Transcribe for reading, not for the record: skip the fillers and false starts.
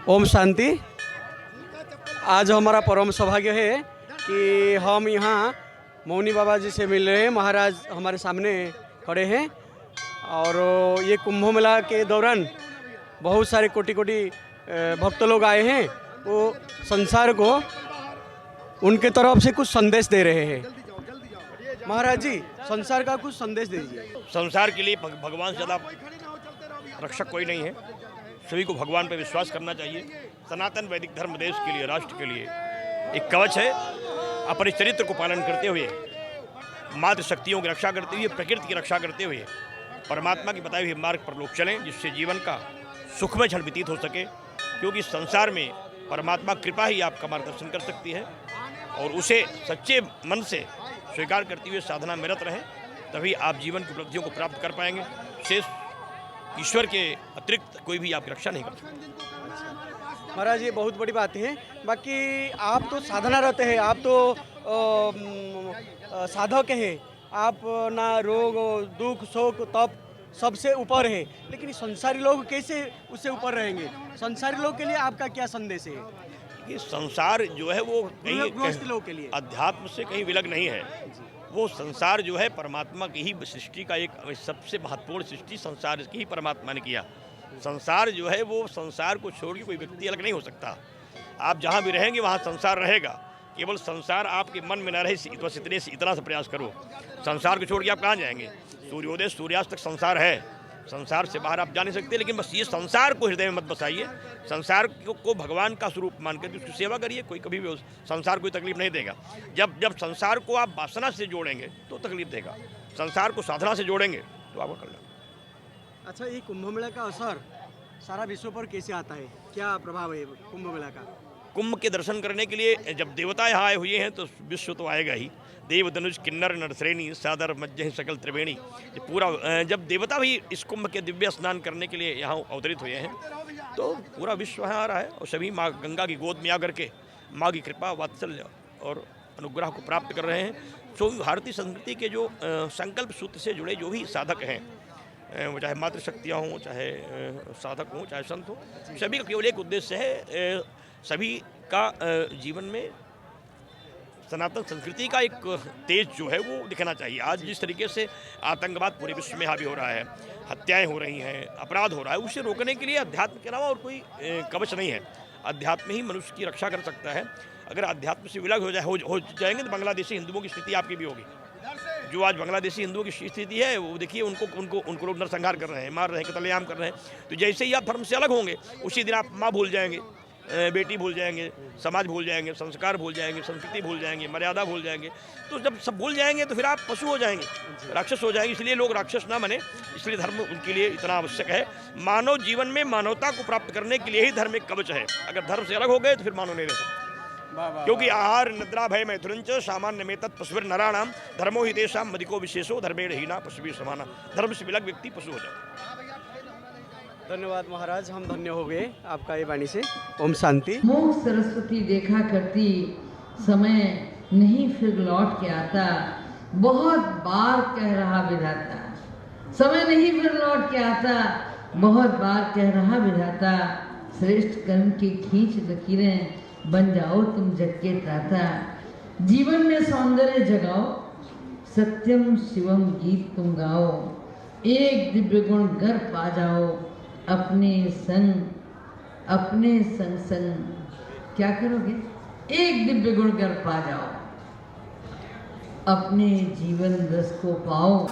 ओम शांति। आज हमारा परम सौभाग्य है कि हम यहाँ मौनी बाबा जी से मिल रहे हैं। महाराज हमारे सामने खड़े हैं और ये कुंभ मेला के दौरान बहुत सारे कोटि कोटि भक्त लोग आए हैं। वो संसार को उनके तरफ से कुछ संदेश दे रहे हैं। महाराज जी, संसार का कुछ संदेश दे दीजिए। संसार के लिए भगवान से ज़्यादा रक्षक कोई नहीं है। सभी को भगवान पर विश्वास करना चाहिए। सनातन वैदिक धर्म देश के लिए, राष्ट्र के लिए एक कवच है। अपने चरित्र को पालन करते हुए, मातृ शक्तियों की रक्षा करते हुए, प्रकृति की रक्षा करते हुए परमात्मा की बताए हुए मार्ग पर लोग चलें, जिससे जीवन का सुखमय क्षण व्यतीत हो सके। क्योंकि संसार में परमात्मा कृपा ही आपका मार्गदर्शन कर सकती है और उसे सच्चे मन से स्वीकार करते हुए साधना में रत रहें, तभी आप जीवन की उपलब्धियों को प्राप्त कर पाएंगे। शेष ईश्वर के अतिरिक्त कोई भी आपकी रक्षा नहीं कर सकता। महाराज, ये बहुत बड़ी बात है। बाकी आप तो साधना रहते हैं, आप तो साधक हैं। आप ना रोग दुख शोक तप सबसे ऊपर है, लेकिन संसारी लोग कैसे उससे ऊपर रहेंगे? संसारी लोग के लिए आपका क्या संदेश है? कि संसार जो है वो गृहस्थ लोग के लिए अध्यात्म से कहीं विलग नहीं है। वो संसार जो है परमात्मा की ही सृष्टि का एक सबसे महत्वपूर्ण सृष्टि संसार की ही परमात्मा ने किया। संसार जो है वो संसार को छोड़ के कोई व्यक्ति अलग नहीं हो सकता। आप जहाँ भी रहेंगे वहाँ संसार रहेगा। केवल संसार आपके मन में न रहे, बस इतने से इतना सा प्रयास करो। संसार को छोड़ के आप कहाँ जाएंगे? सूर्योदय सूर्यास्त तक संसार है। संसार से बाहर आप जा नहीं सकते। लेकिन बस ये संसार को हृदय में मत बसाइए। संसार को भगवान का स्वरूप मानकर उसकी सेवा करिए। कोई कभी भी संसार कोई तकलीफ नहीं देगा। जब संसार को आप वासना से जोड़ेंगे तो तकलीफ देगा। संसार को साधना से जोड़ेंगे तो आपका कल्याण। अच्छा, ये कुंभ मेला का असर सारा विश्व पर कैसे आता है? क्या प्रभाव है कुंभ मेला का? कुंभ के दर्शन करने के लिए जब देवता यहाँ आए हुए हैं तो विश्व तो आएगा ही। देव धनुष किन्नर नरश्रेणी सादर मज्जह सकल त्रिवेणी। ये पूरा जब देवता भी इस कुंभ के दिव्य स्नान करने के लिए यहाँ अवतरित हुए हैं तो पूरा विश्व यहाँ आ रहा है और सभी माँ गंगा की गोद में आकर के माँ की कृपा वात्सल्य और अनुग्रह को प्राप्त कर रहे हैं। तो भारतीय संस्कृति के जो संकल्प सूत्र से जुड़े जो भी साधक हैं, वो चाहे मातृशक्तियाँ हों, चाहे साधक हों, चाहे संत हों, सभी का केवल एक उद्देश्य है, सभी का जीवन में सनातन संस्कृति का एक तेज जो है वो दिखना चाहिए। आज जिस तरीके से आतंकवाद पूरे विश्व में हावी हो रहा है, हत्याएं हो रही हैं, अपराध हो रहा है, उसे रोकने के लिए अध्यात्म के अलावा और कोई कवच नहीं है। अध्यात्म ही मनुष्य की रक्षा कर सकता है। अगर अध्यात्म से विलग हो जाएंगे तो बांग्लादेशी हिंदुओं की स्थिति आपकी भी होगी। जो आज बांग्लादेशी हिंदुओं की स्थिति है वो देखिए, उनको लोग नरसंहार कर रहे हैं, मार रहे हैं, कत्लेआम कर रहे हैं। तो जैसे ही आप धर्म से अलग होंगे उसी दिन आप माँ भूल जाएंगे, बेटी भूल जाएंगे, समाज भूल जाएंगे, संस्कार भूल जाएंगे, संस्कृति भूल जाएंगे, मर्यादा भूल जाएंगे। तो जब सब भूल जाएंगे तो फिर आप पशु हो जाएंगे, राक्षस हो जाएंगे। इसलिए लोग राक्षस ना बने, इसलिए धर्म उनके लिए इतना आवश्यक है। मानव जीवन में मानवता को प्राप्त करने के लिए ही धर्म एक कवच है। अगर धर्म से अलग हो गए तो फिर मानव नहीं रह सकते। क्योंकि आहार निद्रा भय मैथुरंच सामान्य में तत्पशुर नराणाम धर्मो ही देशाम मदिको विशेषो धर्मेण हीना पशुभी समाना। धर्म से विलग व्यक्ति पशु हो जाए। धन्यवाद महाराज, हम धन्य हो गए आपका ये वाणी से। ओम शांति। मोह सरस्वती देखा करती, समय नहीं फिर लौट के आता, बहुत बार कह रहा विधाता। समय नहीं फिर लौट के आता, बहुत बार कह रहा विधाता। श्रेष्ठ कर्म की खींच लकीरें, बन जाओ तुम जग के त्राता। जीवन में सौंदर्य जगाओ, सत्यम शिवम गीत तुम गाओ। एक दिव्य गुण घर पा जाओ, अपने संग संग क्या करोगे? एक दिव्य गुण घर पा जाओ, अपने जीवन रस को पाओ।